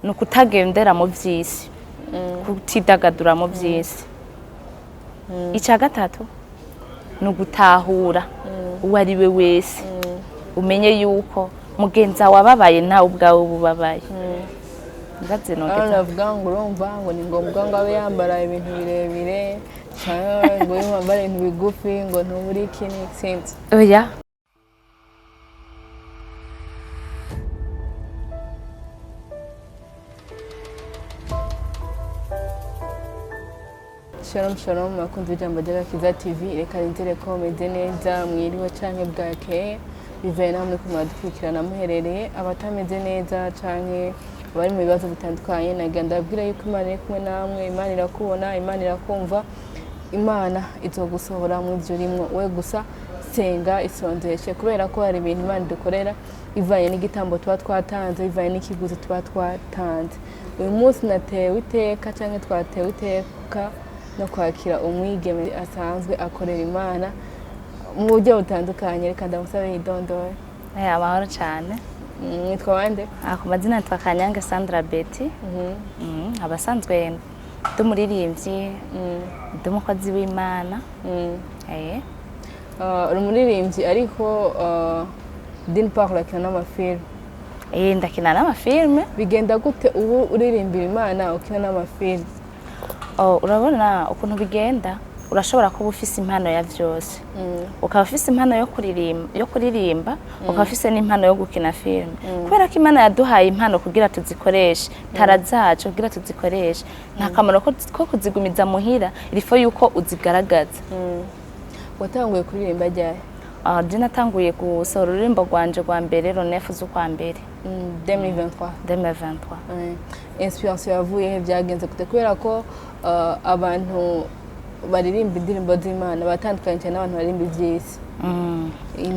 nukutagendera mu vy'isi kutidagadura mu vy'isi ica gatatu nugutahura uwo ari we wese umenye yuko mugenza wababaye nawe ubwawe ububabaye ngaze no geta navuga ngo urumva ngo ni ngombwa ngo abe yambara ibintu birebire cyangwa ngo yambare ibintu bigufi ngo ntuburi ikini sinzi oya Shalom shalom akunze ijambo ry'Agakiza TV reka nizere ko meze neza mwiriwe canke bwakeye bivaye namwe ko mwadukurikirana muherereye abatameze neza canke bari mu bibazo bitandukanye nagenda abwira yuko Imana iri kumwe namwe Imana irakubona Imana irakumva Imana izogusohora mu byo rimwe we gusa senga isonzeshe kubera ko hari ibintu Imana dukorera ivanye n'igitambo tuba twatanze ivanye n'ikiguzi tuba twatanze uyu munsi natewe iteka canke twatewe iteka no kwakira umwigeme asanzwe akorera Imana mu buryo butandukanye reka ndamusabe yidondore amahoro cyane mwitwa bande ku mazina yitwa Kanyange Sandra Betty abasanzwe ndumuririmbyi ndumukozi w'Imana uri umuririmbyi ariko d'une part urakina n'amafilme ndakina n'amafilme bigenda gute ubu uririmbira Imana ukina n'amafilme urabona ukuntu bigenda urashobora kuba ufise impano ya vyose ukaba ufise impano yo kuririmba ukaba ufise n'impano yo gukina filme kubera ko Imana yaduhaye impano kugira tuzikoreshe tara zacu kugira tuzikoreshe nta kamaro ko kuzigumiza muhira irifo yuko uzigaragaza watanguye kuririmba ryari je natanguye gusohora ururimbo rwanje rwa mbere Ronefu z'ukwa mbere 2023 inspiration yavuye byagenze gute kubera ko abantu baririmba indirimbo z'Imana batandukanye cyane n'abantu baririmba iby'isi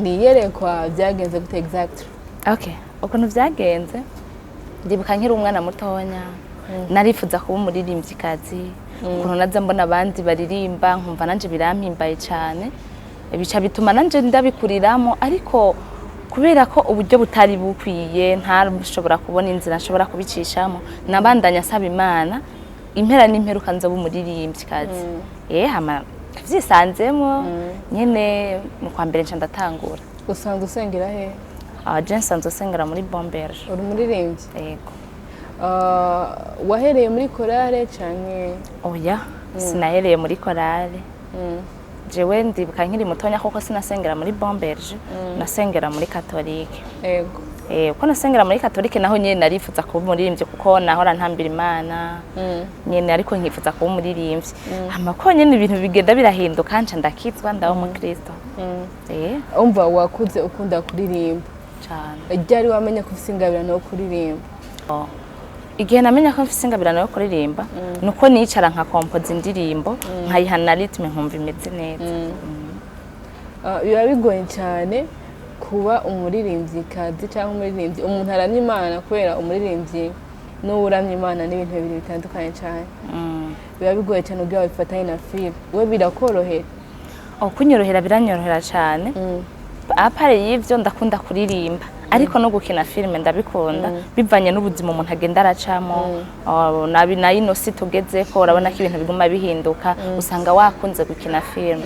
ni yerekwa byagenze gute exactly ukuntu byagenze ndibuka nkiri umwana mutonya narifuza kuba umuririmbyikazi ukuntu naza mbona abandi baririmba nkumva nanje birampimbaye cyane bica bituma nanje ndabikuriramo ariko kubera ko uburyo butari bukwiye ntashobora kubona inzira nshobora kubicishamo nabandanya asaba Imana impera n'imperuka nza bumuririmbyikazi hama vyisanzemo nyene mu kwa mbere nca ndatangura usanzwe usengera he je nsanzwe usengera muri Bomberge uri umuririmbyi yego wahereye muri korale canke oya sinahereye muri korale jewe ndibuka nkiri mutonya koko sinasengera muri Bomberge nasengera muri Katolike yego uko nasengera muri Katolike naho nyene narifuza kuba umuririmbyi kuko nahora ntambira Imana nyene ariko nkifuza kuba umuririmbyi amako nyene ibintu bigenda birahinduka nca ndakizwa ndaho mu Kristo umva wakuze ukunda kuririmba cyane ryari wamenya ko ufise ingabirano yo kuririmba igihe namenya ko mfise ingabirano yo kuririmba nuko nicara nka compose indirimbo nkayihana ritme nkumva imeze neza biba bigoye cyane kuba umuririmbyikazi cyangwa umuririmbyi umuntu aramya Imana kubera umuririmbyi n'uramya Imana n'ibintu bibiri bitandukanye cyane biba bigoye cyane ubwo wabifatanye na filme we birakorohera kunyorohera biranyorohera cyane apare y'ivyo ndakunda kuririmba ariko no gukina filme ndabikunda bivanye n'ubuzima umuntu agenda aracamo nabi no si tugeze ko urabona ko ibintu biguma bihinduka usanga wakunze gukina filme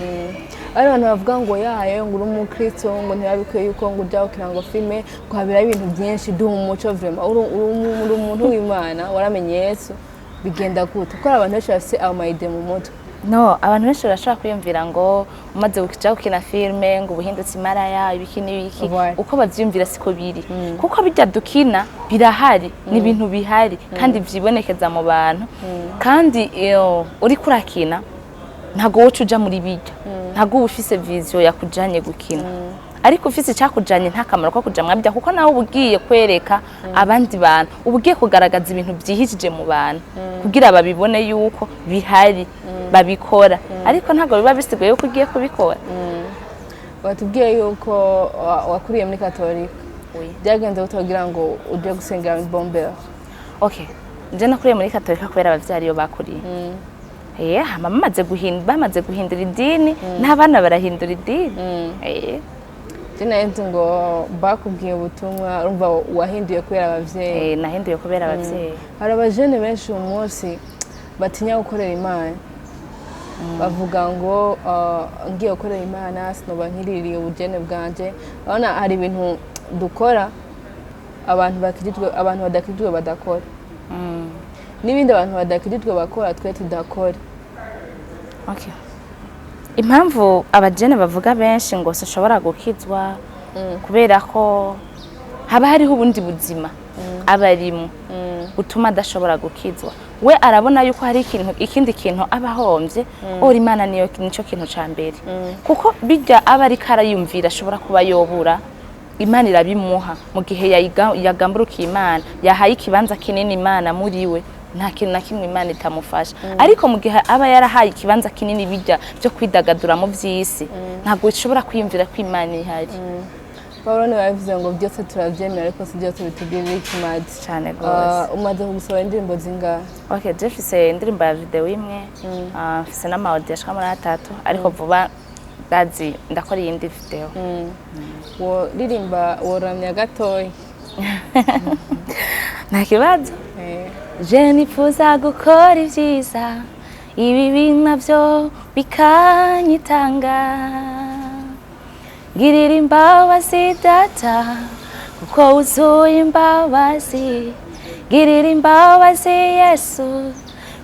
abantu bavuga ngo yayo ngo uri umukristo ngo ntibabikwiye yuko ngo ujya gukina ngo filme kuhabira ibintu byinshi duha umuco vraiment uri umuntu w'Imana waramenye Yesu bigenda gute kuko abantu benshi bafise amayide mu mutwe abantu benshi barashobora kwiyumvira ngo umaze gukina filme ngo ubuhindutse imaraya ibiki n'ibiki uko bavyumvira siko biri kuko bijya dukina birahari n'ibintu bihari kandi vyibonekeza mu bantu kandi uri kurakina ntago wocu uja muri bijya ntago ufise vision yakujanye gukina ariko ufise cyakujanye nta kamaro ko kuja mwabya kuko nawe ubugiye kwereka abandi bantu ubugiye kugaragaza ibintu byihishije mu bantu kugira babibone yuko bihari babikora ariko ntago biba bisigaye yuko ugiye kubikora watubwiye yuko wakuriye muri Katolika byagenze utogira ngo uje gusengera muri Bomberge nje nakuriye muri Katolika kubera abavyariyo bakuriye bamaze guhindura idini n'abana barahindura idini nzi ngo bakubwiye ubutumwa urumva wahinduye kubera abavyeyi. Nahinduye kubera abavyeyi. Hari abajene benshi uyu munsi batinya gukorera Imana, bavuga ngo ngiye gukorera Imana sinoba nkiririye ubujene bwanje. Urabona hari ibintu dukora abantu badakijijwe badakora, n'ibindi abantu badakijijwe bakora twe tudakora. Okay. Impamvu abajene bavuga benshi ngo sinshobora gukizwa kubera ko haba hariho ubundi buzima abarimo utuma adashobora gukizwa. We arabona yuko hari ikindi kintu abahombye, ora Imana nico kintu ca mbere, kuko bijya aba ari karayumvira ashobora kuba yobura Imana irabimuha mu gihe yagamburukiye Imana, yahaye ikibanza kinini Imana muri we, nta kintu na kimwe Imana itamufasha. Ariko mu gihe aba yarahaye ikibanza kinini bijya byo kwidagadura mu vy'isi, ntabwo ushobora kwiyumvira ko Imana ihari. Pawulo niwe yavuze ngo byose turavyemera ariko si byose bitugirira ikimazi cyane gose. Umaze gusaba indirimbo zingahe? Okay, mfise indirimbo ya video imwe, mfise n'amaudio ashika muri 3, ariko vuba ndazi ndakora iyindi video. Ririmba woramya gatoyi. Nta kibazo. Je nifuza gukora ivyiza, ibi navyo bikanyitanga. Ngirira imbabazi Data, kuko wuzuye imbabazi. Ngirira imbabazi Yesu,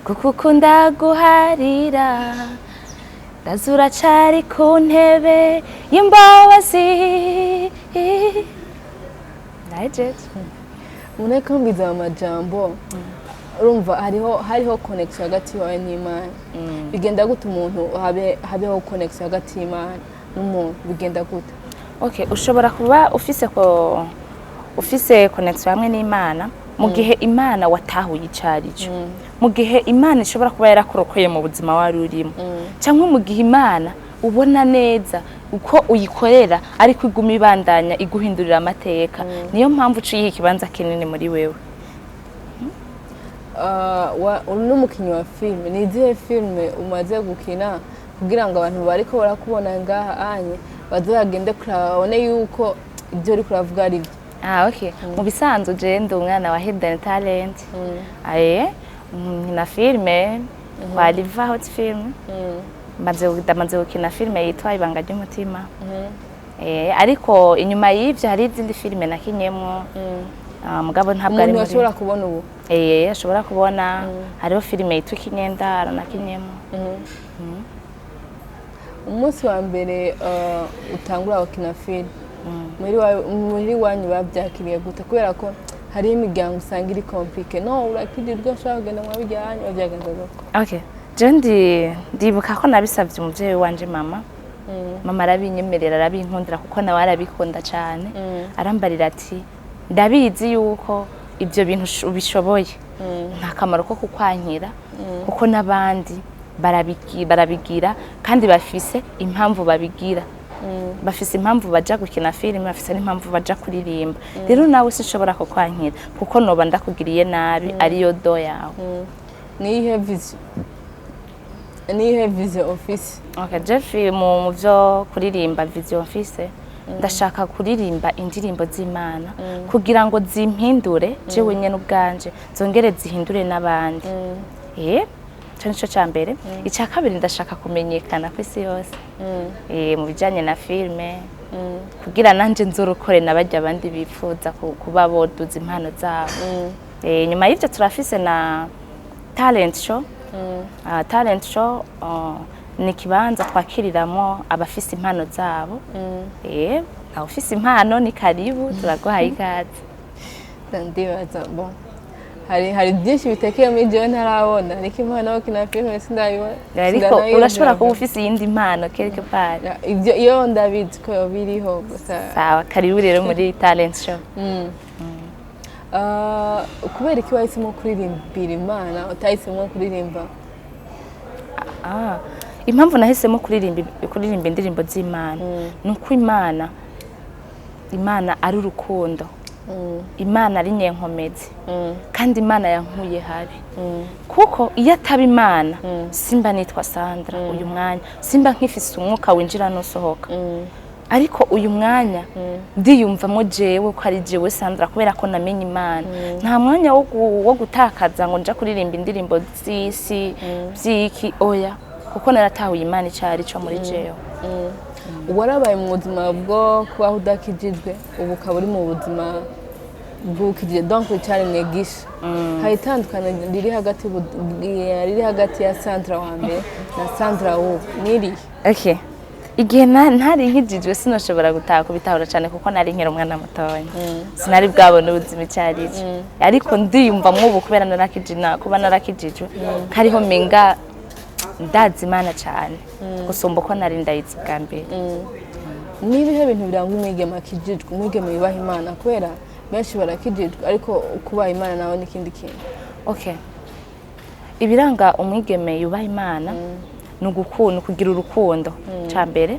kuko ukunda guharira. Ndazura cari ku ntebe y'imbabazi. Najeje. Uneka mbiza amajambo. Urumva hariho connection hagati yawe n'Imana. Bigenda gute umuntu habeho connection hagati y'Imana n'umuntu, bigenda gute? Okay, ushobora kuba ufise connection hamwe n'Imana mu gihe Imana watahuye icarico, mu gihe Imana ishobora kuba yarakurokoye mu buzima wari urimo, cyangwa mu gihe Imana ubona neza uko uyikorera ariko iguma ibandanya iguhindurira amateka. Niyo mpamvu uciye ikibanza kinini muri wewe. N'umukinyi wa filme, ni izihe filme umaze gukina kugira ngo abantu bariko barakubona ngaha anye bazagende kurabone yuko ibyo uri kuravuga ari byo? Okay. Mu bisanzwe je ndi umwana wa Hidden Talent. Na filme kwa Liva Hot Film. Maze gukina filme yitwa Ibanga ry'umutima. Ariko inyuma y'ivyo hari izindi filme nakinyemo. Mugabo ntabwo ari muri. Ashobora kubona ubu. Ashobora kubona. Hariho filme yitwa Ikinyendaro nakinyemo. Umunsi wa mbere utangura gukina filme, muri wanyu babyakiriye gute? Kubera ko hari imiryango usanga iri compliqué. No, urakidirwa ushaka kugenda mu bijyanye byagenze gute? Okay. Je ndibuka ko nabisavye umuvyeyi wanje mama. Mama arabinyemerera, arabinkundira kuko nawe arabikunda cyane. Arambarira ati ndabizi yuko ibyo bintu ubishoboye, nta kamaro ko kukwankira kuko nabandi barabigira kandi bafise impamvu babigira. Bafise impamvu baja gukina filime, bafise n'impamvu baja kuririmba. Rero nawe sinshobora kukwankira kuko noba ndakugiriye nabi ariyo do yawe. Nihe vision office? Okay, Jeffrey mu byo kuririmba vision office. Ndashaka kuririmba indirimbo z'Imana kugira ngo zimpindure jewe nyene ubwanje, zongere zihindure n'abandi. Cyo nico cyambere. Icya kabiri ndashaka kumenyekana kw'isi yose. Mu bijanye na filme kugira nanje nzorokore nabajya abandi bipfuza kuba boduza impano zabo. Nyuma y'ivyo turafise na talent show. Talent show ni kibanza twakiriramo abafise impano zabo. Abafise impano ni karibu, turaguhaye ikaze. Ndandibaza bon. Hari byinshi bitekeye muri jewe ntarabona, ariko impano yo kina filme sindayibona. Ariko urashobora kuba ufise iyindi mpano quelque part. Ibyo iyo ndabizi ko biriho gusa. Sawa, karibu rero muri talent show. Kubera iki wahisemo kuririmbira Imana utahisemo kuririmba? Impamvu nahisemo kuririmba indirimbo z'Imana nuko Imana ari urukundo. Imana ari nyenkomezi kandi Imana yankuye habi. Kuko iyo ataba Imana simba nitwa Sandra uyu mwanya, simba nkifise umwuka winjira n'usohoka. ariko uyu mwanya ndiyumvamo jewe ko ari jewe Sandra kubera ko namenye Imana nta mwanya wo gutakaza ngo nja kuririmba indirimbo z'isi byiki oya kuko naratahuye Imana icari cyo muri jewe. Warabaye mu buzima bwo kubaho udakijijwe ubu ukaba uri mu buzima bw'ukijije donc cyari mwegisha hari itandukanye riri hagati ya Sandra wa mbere na Sandra ubu niri okay igihe ntari nkijijwe sinoshobora gutaha kubitahura cyane kuko nari nkiri umwana mutoya sinari bwabone ubuzima cyarije ariko ndiyumva mwubu kubera narakijina kuba narakijijwe kariho menga ndazi Imana cyane gusumba ko nari ndayizi bwa mbere. Nibihe bintu biranga umwigeme akijijwe umwigeme yubaha Imana kubera benshi barakijijwe ariko kubaha Imana nawe n'ikindi kintu. Okay ibiranga umwigeme yubaha Imana nugukunda kugira urukundo ca mbere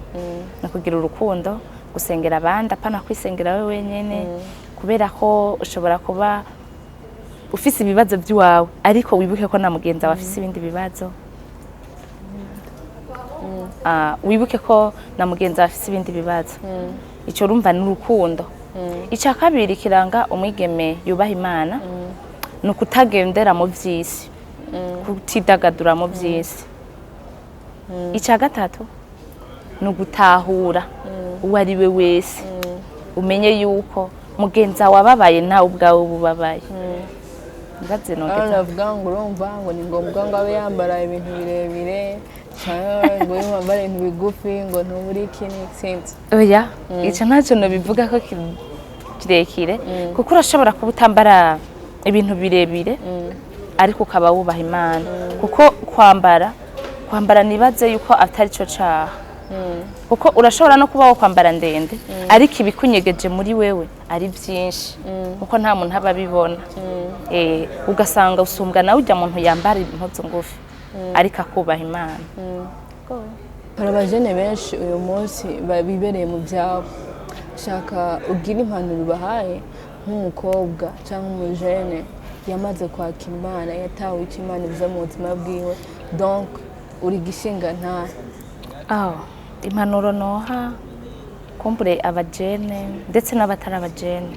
no kugira urukundo gusengera abandi apana kwisengera wewe wenyene kubera ko ushobora kuba ufise ibibazo by'iwawe ariko wibuke ko na mugenzi wawe afise ibindi bibazo wibuke ko na mugenzi wawe afise ibindi bibazo ico urumva ni urukundo. Ica kabiri kiranga umwigeme yubaha Imana no kutagendera mu vyisi kutidagadura mu vyisi. Ica gatatu no gutahura uwari we wese umenye yuko mugenzi wababaye nawe ubwawe bubabaye. Ngaze no getavuga ngo urumva ngo ni ngombwa ngo abe yambara ibintu birebire cyangwa ngo yambare ibintu bigufi ngo ntuburi kintu sinzi. Oya ica ntacyo no bivuga ko kirekire kuko urashobora kubutambara ibintu birebire ariko ukaba wubaha Imana kuko kwambara nibaze yuko atari cyo caha kuko urashobora no kubaho kwambara ndende ariko ibikunyegeje muri wewe ari byinshi kuko nta muntu aba bibona ugasanga usumbwa nawe ujya muntu yambara impuzu ngufi ariko akubaha Imana. Hari abajene benshi uyu munsi bibereye mu byabo shaka ugira impanuro bahaye nk'umukobwa cyangwa umujene yamaze kwakira Imana yatawe icyo Imana ivuze mu buzima bwiwe donc uri gishinga nta impanuro noha kumbure abajene ndetse n'abatari abajene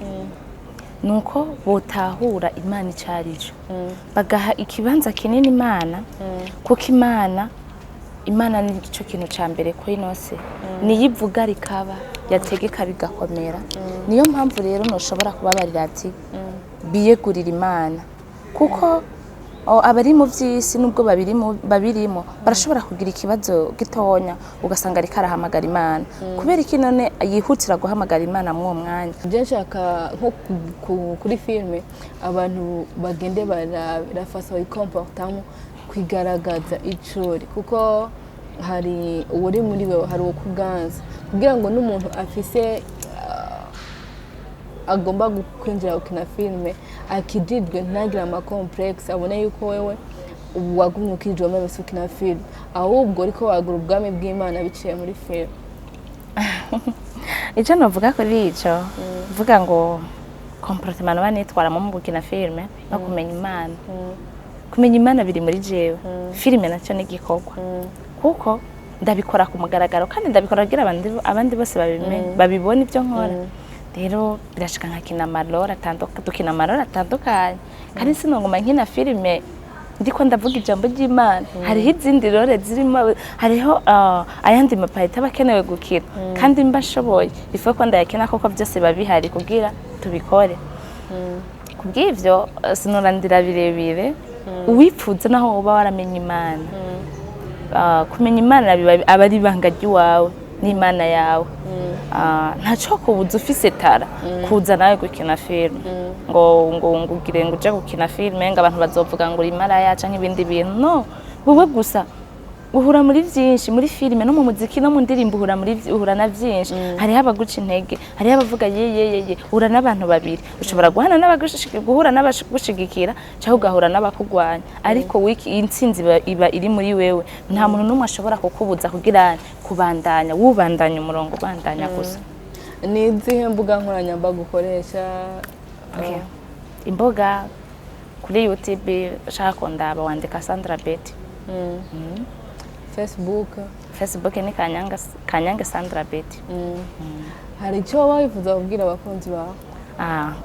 nuko botahura Imana icarijo bagaha ikibanza kinini Imana kuko Imana ni cyo kintu ca mbere ko inose niyivuga rikaba yategeka bigakomera. Niyo mpamvu rero noshobora kubabarira ati biyegurira Imana kuko abari mu vyisi nubwo babirimo barashobora kugira ikibazo gitonya ugasanga ari karahamagara Imana kubera iki none yihutira guhamagara Imana mu mwanya. Byashaka nko kuri filme abantu bagende barafasa comportement kwigaragaza icuri kuko hari uri muri we hari ukuganza kugira ngo n'umuntu afise agomba kwinjira ukina filme akijidwe ntagira ama complex abone yuko wewe wagumye ukijwe mu ukina film ahubwo ariko wagura ubwami bw'Imana biciye muri film. Ico novuga kuri ico vuga ngo comportement banitwara mu gukina filme no kumenya Imana. Kumenya Imana biri muri jewe filme nacyo ni gikorwa kuko ndabikora ku mugaragaro kandi ndabikora kugira abandi bose babibona ibyo nkora rero birashika nkakina amarora atandukanye kandi sinongoma nkina filme ndiko ndavuga ijambo ry'Imana hariho izindi rore zirimo hariho ayandi mapayita bakenewe gukina kandi mbashoboye ifuko ko ndayakina koko byose babihari kugira tubikore kubw'ivyo sinurandira birebire uwipfuza naho uba waramenye Imana kumenya Imana aba ari ibanga ry'iwawe n'Imana yawe ntaco kubuza ufise tara kuza nawe gukina filme ngo ugire ngo uje gukina filme ngo abantu bazovuga ngo imara yaca nk'ibindi bintu no wowe gusa uhura muri byinshi muri filme no mu muziki no mu ndirimbo uhura na byinshi hari abaguca intege hari abavuga ye uhura n'abantu babiri ushobora guhana guhura n'abashigikira cyangwa ugahura n'abakugwanya ariko wiki intsinzi iba iri muri wewe nta muntu numwe ashobora kukubuza kugira kubandanya wubandanya umurongo ubandanya gusa. Ni izihe mbuga nkoranyambaga ukoresha? Imboga kuri YouTube ushaka kundaba wandika Sandra Betty. Facebook ni Kanyange Sandra Betty. Hari icyo waba wifuza kubwira abakunzi bawe?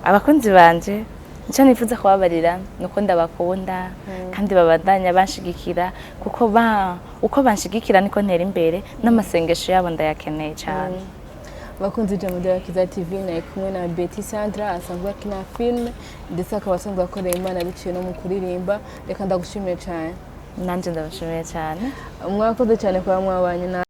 Abakunzi banje icyo nifuza kubabarira nuko ndabakunda kandi babandanya banshigikira kuko uko banshigikira niko ntera imbere n'amasengesho yabo ndayakeneye cyane. Bakunzi ijambo ry'Agakiza TV naye kumwe na Betty Sandra asanzwe akina filime ndetse akaba asanzwe akorera Imana biciye no mu kuririmba. Reka ndagushimiye cyane. Nanjye ndabashimiye cyane. Mwakoze cyane kuba mwabanye na